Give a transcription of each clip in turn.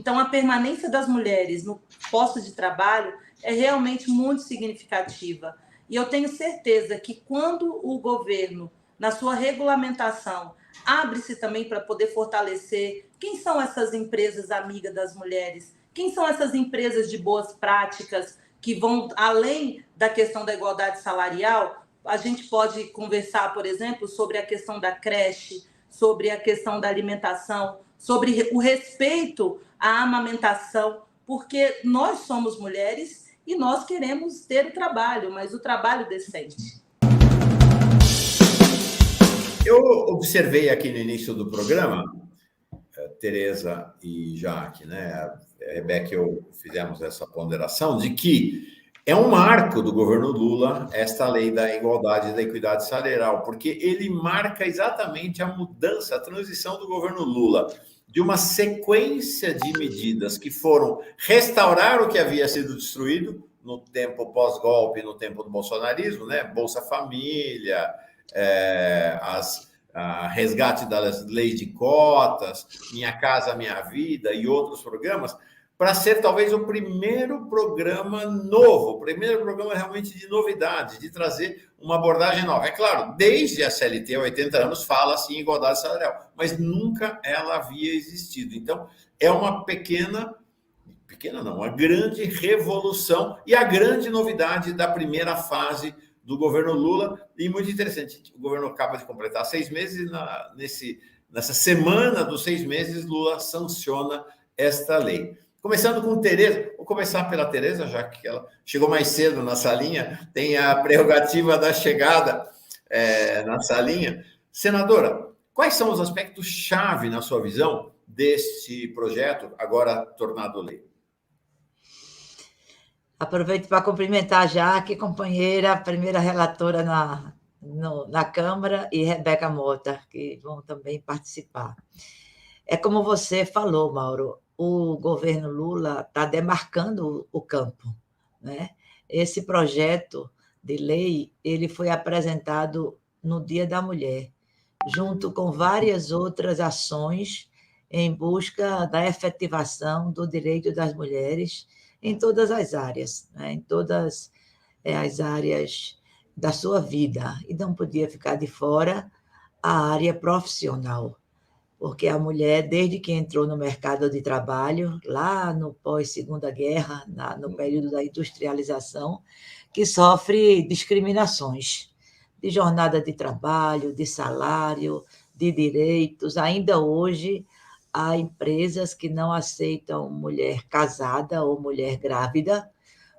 Então, a permanência das mulheres no posto de trabalho é realmente muito significativa. E eu tenho certeza que quando o governo, na sua regulamentação, abre-se também para poder fortalecer quem são essas empresas amigas das mulheres, quem são essas empresas de boas práticas que vão além da questão da igualdade salarial. A gente pode conversar, por exemplo, sobre a questão da creche, sobre a questão da alimentação, sobre o respeito à amamentação, porque nós somos mulheres e nós queremos ter o trabalho, mas o trabalho decente. Eu observei aqui no início do programa, Tereza e Jaque, né? A Rebeca e eu fizemos essa ponderação de que é um marco do governo Lula esta lei da igualdade e da equidade salarial, porque ele marca exatamente a mudança, a transição do governo Lula de uma sequência de medidas que foram restaurar o que havia sido destruído no tempo pós-golpe, no tempo do bolsonarismo, né? Bolsa Família, resgate das leis de cotas, Minha Casa Minha Vida e outros programas, para ser talvez o primeiro programa novo, o primeiro programa realmente de novidade, de trazer uma abordagem nova. É claro, desde a CLT há 80 anos fala-se em igualdade salarial, mas nunca ela havia existido. Então, é uma uma grande revolução e a grande novidade da primeira fase do governo Lula, e muito interessante, o governo acaba de completar 6 meses, nessa semana dos 6 meses, Lula sanciona esta lei. Começando com Tereza, vou começar pela Tereza, já que ela chegou mais cedo na salinha, tem a prerrogativa da chegada na salinha. Senadora, quais são os aspectos-chave, na sua visão, deste projeto, agora tornado lei? Aproveito para cumprimentar a Jaque, companheira, primeira relatora na Câmara, e Rebeca Mota, que vão também participar. É como você falou, Mauro, o governo Lula está demarcando o campo, né? Esse projeto de lei, ele foi apresentado no Dia da Mulher, junto com várias outras ações em busca da efetivação do direito das mulheres em todas as áreas, né? Em todas as áreas da sua vida. E não podia ficar de fora a área profissional, porque a mulher, desde que entrou no mercado de trabalho, lá no pós-Segunda Guerra, no período da industrialização, que sofre discriminações de jornada de trabalho, de salário, de direitos. Ainda hoje, há empresas que não aceitam mulher casada ou mulher grávida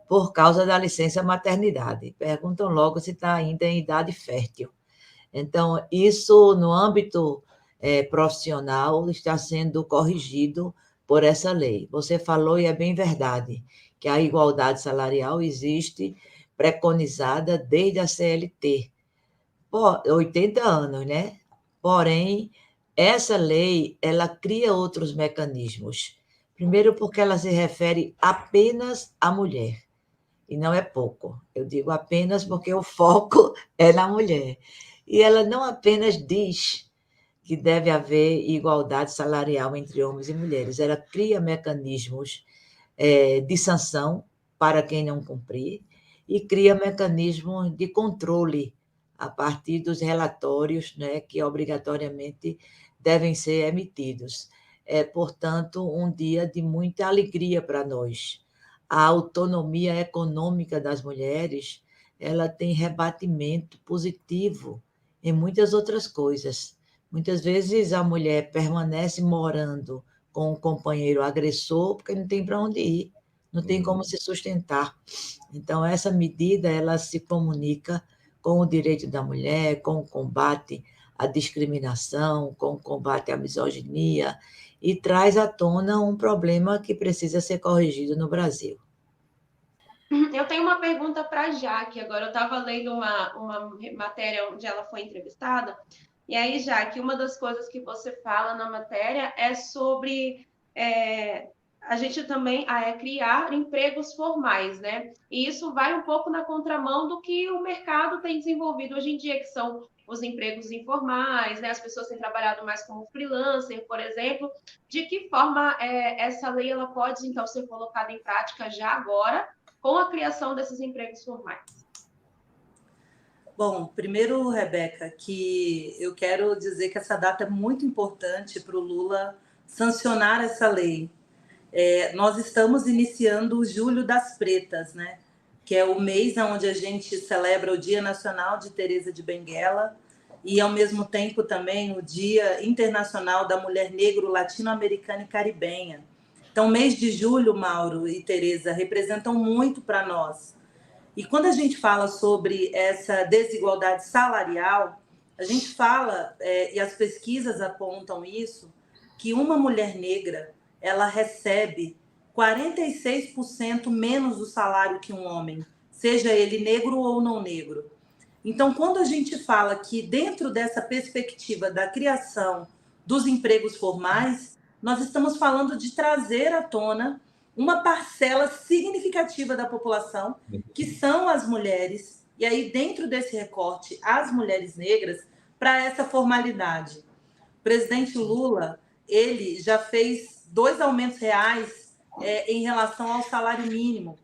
por causa da licença maternidade. Perguntam logo se está ainda em idade fértil. Então, isso, no âmbito profissional, está sendo corrigido por essa lei. Você falou, e é bem verdade, que a igualdade salarial existe preconizada desde a CLT, por 80 anos, né? Porém, essa lei, ela cria outros mecanismos. Primeiro, porque ela se refere apenas à mulher, e não é pouco. Eu digo apenas porque o foco é na mulher. E ela não apenas diz que deve haver igualdade salarial entre homens e mulheres, ela cria mecanismos de sanção para quem não cumprir e cria mecanismos de controle a partir dos relatórios, né, que obrigatoriamente devem ser emitidos. É, portanto, um dia de muita alegria para nós. A autonomia econômica das mulheres, ela tem rebatimento positivo em muitas outras coisas. Muitas vezes a mulher permanece morando com o companheiro agressor porque não tem para onde ir, não tem como se sustentar. Então, essa medida, ela se comunica com o direito da mulher, com o combate à discriminação, com o combate à misoginia, e traz à tona um problema que precisa ser corrigido no Brasil. Eu tenho uma pergunta para a Jaque. Agora, eu estava lendo uma matéria onde ela foi entrevistada, e aí, Jaque, uma das coisas que você fala na matéria é sobre a gente também criar empregos formais, né? E isso vai um pouco na contramão do que o mercado tem desenvolvido hoje em dia, que são os empregos informais, né? As pessoas têm trabalhado mais como freelancer, por exemplo. De que forma essa lei ela pode, então, ser colocada em prática já agora, com a criação desses empregos formais? Bom, primeiro, Rebeca, que eu quero dizer que essa data é muito importante para o Lula sancionar essa lei. Nós estamos iniciando o Julho das Pretas, né? Que é o mês onde a gente celebra o Dia Nacional de Teresa de Benguela e, ao mesmo tempo, também o Dia Internacional da Mulher Negro, Latino-Americana e Caribenha. Então, o mês de julho, Mauro e Teresa, representam muito para nós. E quando a gente fala sobre essa desigualdade salarial, a gente fala, e as pesquisas apontam isso, que uma mulher negra, ela recebe 46% menos do salário que um homem, seja ele negro ou não negro. Então, quando a gente fala que dentro dessa perspectiva da criação dos empregos formais, nós estamos falando de trazer à tona uma parcela significativa da população, que são as mulheres, e aí dentro desse recorte, as mulheres negras, para essa formalidade. O presidente Lula, ele já fez 2 aumentos reais em relação ao salário mínimo.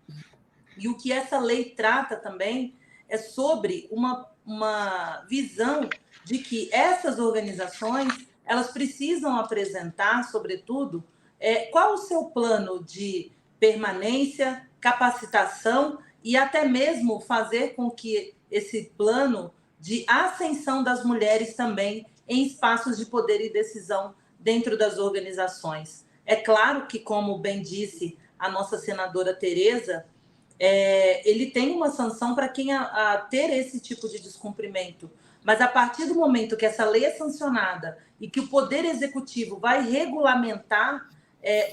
E o que essa lei trata também é sobre uma visão de que essas organizações elas precisam apresentar, sobretudo, qual o seu plano de permanência, capacitação e até mesmo fazer com que esse plano de ascensão das mulheres também em espaços de poder e decisão dentro das organizações. É claro que, como bem disse a nossa senadora Tereza, ele tem uma sanção para quem ter esse tipo de descumprimento. Mas a partir do momento que essa lei é sancionada e que o Poder Executivo vai regulamentar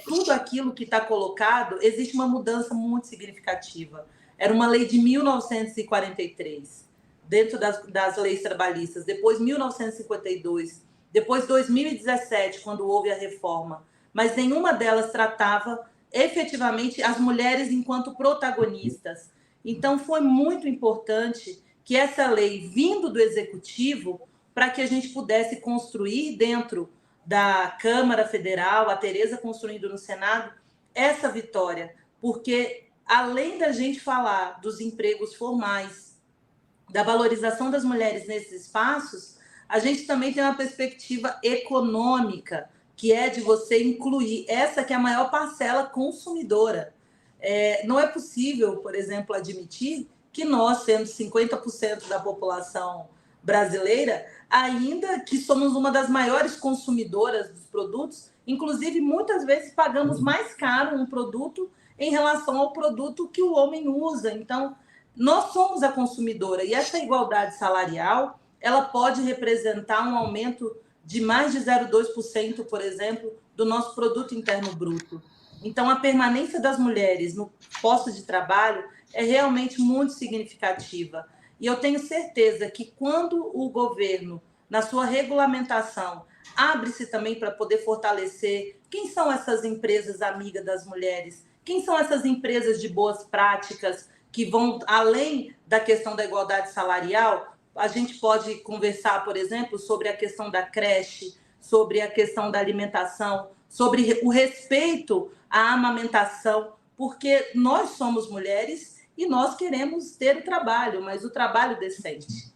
tudo aquilo que está colocado, existe uma mudança muito significativa. Era uma lei de 1943, dentro das leis trabalhistas, depois 1952, depois 2017, quando houve a reforma, mas nenhuma delas tratava efetivamente as mulheres enquanto protagonistas. Então, foi muito importante que essa lei, vindo do Executivo, para que a gente pudesse construir dentro da Câmara Federal, a Tereza construindo no Senado, essa vitória. Porque, além da gente falar dos empregos formais, da valorização das mulheres nesses espaços, a gente também tem uma perspectiva econômica, que é de você incluir essa que é a maior parcela consumidora. Não é possível, por exemplo, admitir que nós, sendo 50% da população brasileira, ainda que somos uma das maiores consumidoras dos produtos, inclusive muitas vezes pagamos mais caro um produto em relação ao produto que o homem usa. Então, nós somos a consumidora e essa igualdade salarial, ela pode representar um aumento de mais de 0,2%, por exemplo, do nosso produto interno bruto. Então, a permanência das mulheres no posto de trabalho é realmente muito significativa. E eu tenho certeza que quando o governo, na sua regulamentação, abre-se também para poder fortalecer quem são essas empresas amigas das mulheres, quem são essas empresas de boas práticas que vão além da questão da igualdade salarial, a gente pode conversar, por exemplo, sobre a questão da creche, sobre a questão da alimentação, sobre o respeito à amamentação, porque nós somos mulheres e nós queremos ter o trabalho, mas o trabalho decente.